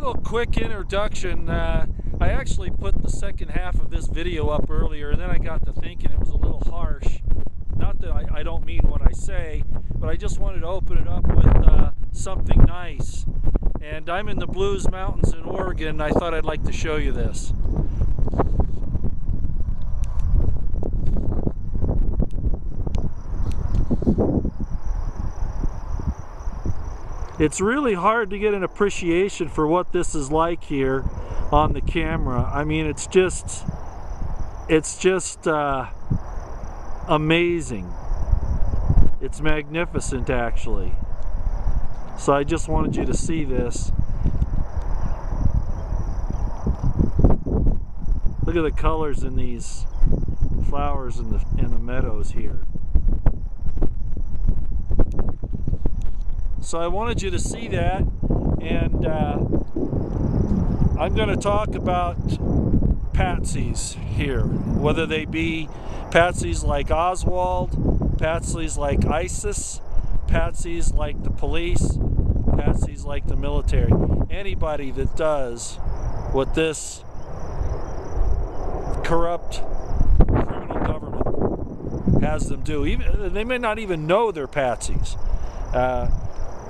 little quick introduction. I actually put the second half of this video up earlier, and then I got to thinking it was a little harsh. Not that I don't mean what I say, but I just wanted to open it up with something nice. And I'm in the Blues Mountains in Oregon, and I thought I'd like to show you this. It's really hard to get an appreciation for what this is like here on the camera. I mean, it's just amazing. It's magnificent, actually. So I just wanted you to see this. Look at the colors in these flowers in the meadows here. So I wanted you to see that, and I'm going to talk about Patsies here, whether they be Patsies like Oswald, Patsies like ISIS, Patsies like the police, Patsies like the military. Anybody that does what this corrupt criminal government has them do, even they may not even know they're Patsies.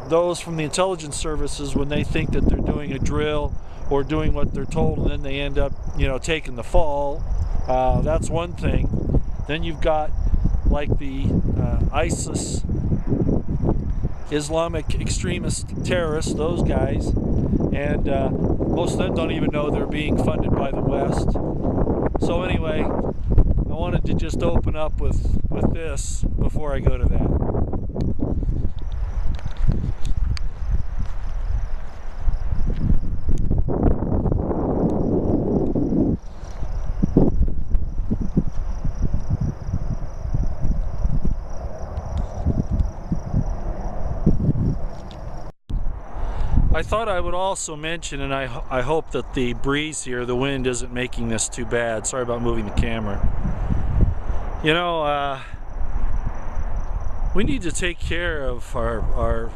Those from the intelligence services, when they think that they're doing a drill or doing what they're told, and then they end up, taking the fall, that's one thing. Then you've got like the ISIS, Islamic extremist terrorists, those guys, and most of them don't even know they're being funded by the West. So anyway, I wanted to just open up with this before I go to that. I thought I would also mention, and I hope that the breeze here, the wind, isn't making this too bad. Sorry about moving the camera. We need to take care of our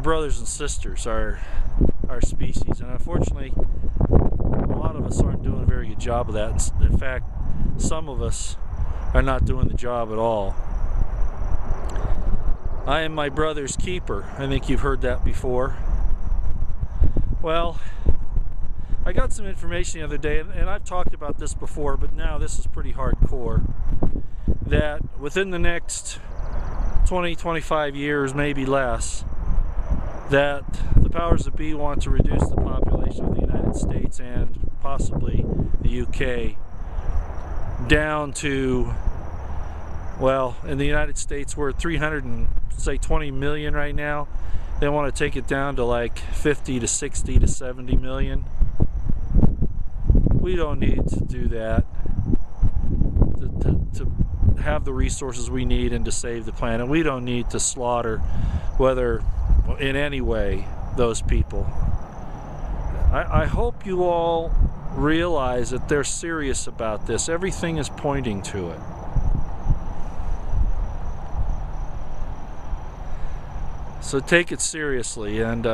brothers and sisters, our species, and unfortunately a lot of us aren't doing a very good job of that. In fact, some of us are not doing the job at all. I am my brother's keeper. I think you've heard that before. Well, I got some information the other day, and I've talked about this before, but now this is pretty hardcore, that within the next 20-25 years, maybe less, that the powers that be want to reduce the population of the United States and possibly the UK down to, well, in the United States we're at 320 million right now. They want to take it down to like 50 to 60 to 70 million. We don't need to do that to have the resources we need and to save the planet. We don't need to slaughter, whether in any way, those people. I hope you all realize that they're serious about this. Everything is pointing to it. So take it seriously, and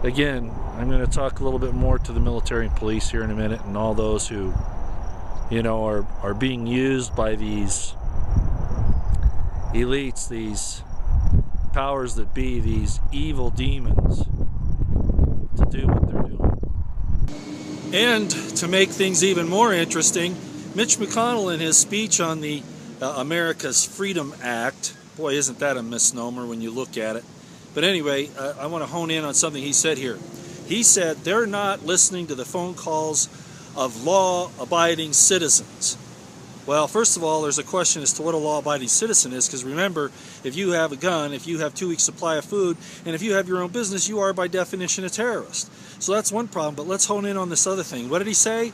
again, I'm going to talk a little bit more to the military and police here in a minute, and all those who, are being used by these elites, these powers that be, these evil demons, to do what they're doing. And to make things even more interesting, Mitch McConnell, in his speech on the America's Freedom Act, boy, isn't that a misnomer when you look at it. But anyway, I want to hone in on something he said here. He said they're not listening to the phone calls of law-abiding citizens. Well, first of all, there's a question as to what a law-abiding citizen is, because remember, if you have a gun, if you have 2 weeks' supply of food, and if you have your own business, you are by definition a terrorist. So that's one problem, but let's hone in on this other thing. What did he say?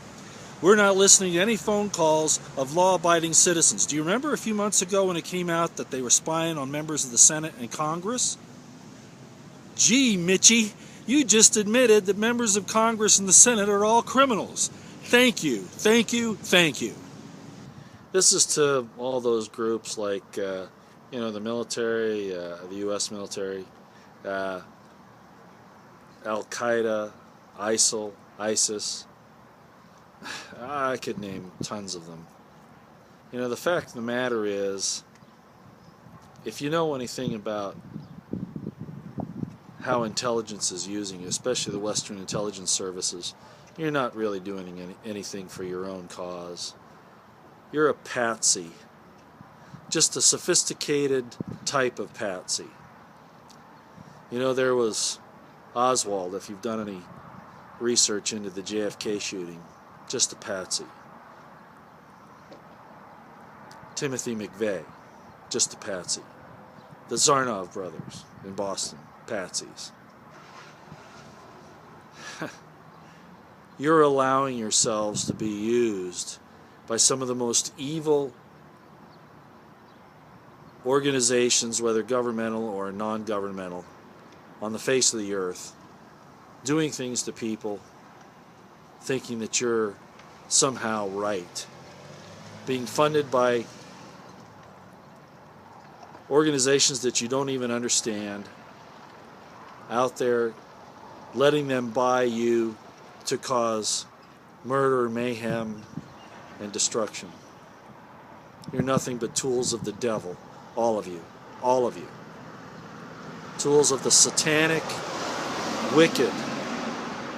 We're not listening to any phone calls of law-abiding citizens. Do you remember a few months ago when it came out that they were spying on members of the Senate and Congress? Gee, Mitchie, you just admitted that members of Congress and the Senate are all criminals. Thank you, thank you, thank you. This is to all those groups like, the military, the U.S. military, Al-Qaeda, ISIL, ISIS. I could name tons of them. You know, the fact of the matter is, if you know anything about how intelligence is using it, especially the Western intelligence services, you're not really doing anything for your own cause. You're a patsy. Just a sophisticated type of patsy. You know, there was Oswald, if you've done any research into the JFK shooting, just a patsy. Timothy McVeigh, just a patsy. The Zarnov brothers in Boston, patsies. You're allowing yourselves to be used by some of the most evil organizations, whether governmental or non-governmental, on the face of the earth, doing things to people, thinking that you're somehow right, being funded by organizations that you don't even understand, out there letting them buy you to cause murder, mayhem, and destruction. You're nothing but tools of the devil, all of you, all of you. Tools of the satanic, wicked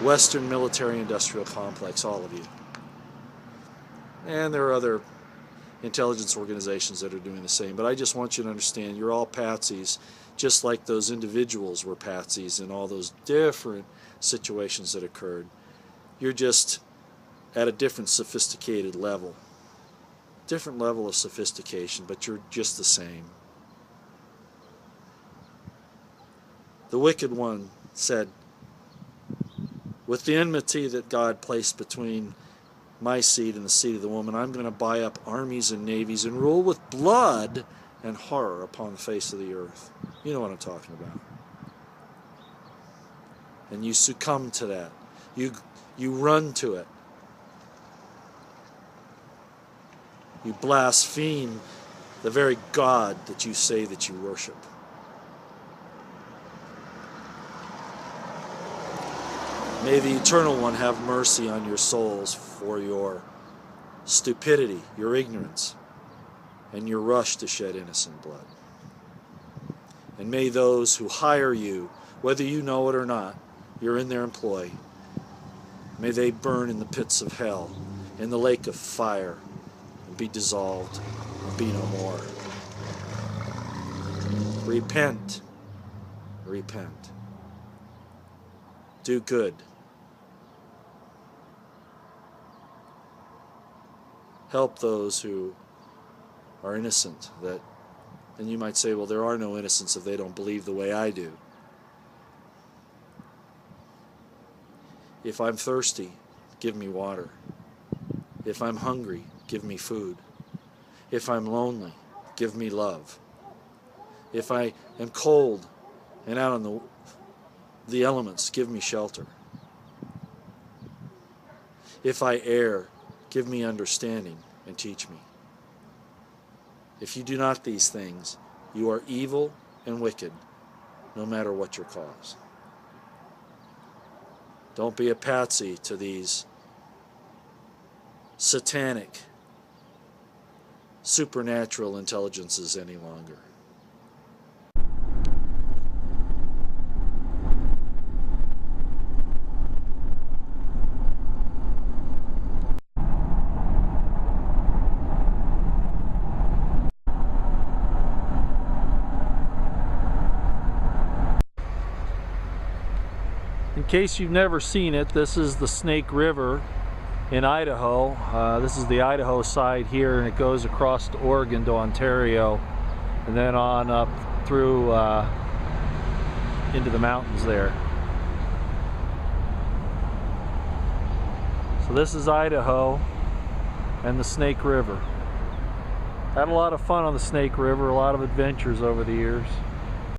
Western military-industrial complex, all of you. And there are other intelligence organizations that are doing the same, but I just want you to understand you're all patsies, just like those individuals were patsies in all those different situations that occurred. You're just at a different sophisticated level. Different level of sophistication, but you're just the same. The wicked one said, with the enmity that God placed between my seed and the seed of the woman, I'm going to buy up armies and navies and rule with blood and horror upon the face of the earth. You know what I'm talking about. And you succumb to that. You run to it. You blaspheme the very God that you say that you worship. May the Eternal One have mercy on your souls for your stupidity, your ignorance, and your rush to shed innocent blood. And may those who hire you, whether you know it or not, you're in their employ, may they burn in the pits of hell, in the lake of fire, and be dissolved, and be no more. Repent. Repent. Do good. Help those who are innocent. And you might say, well, there are no innocents if they don't believe the way I do. If I'm thirsty, give me water. If I'm hungry, give me food. If I'm lonely, give me love. If I am cold and out on the elements, give me shelter. If I err, give me understanding and teach me. If you do not these things, you are evil and wicked, no matter what your cause. Don't be a patsy to these satanic, supernatural intelligences any longer. In case you've never seen it, this is the Snake River in Idaho. This is the Idaho side here, and it goes across to Oregon to Ontario, and then on up through into the mountains there. So this is Idaho and the Snake River. Had a lot of fun on the Snake River, a lot of adventures over the years.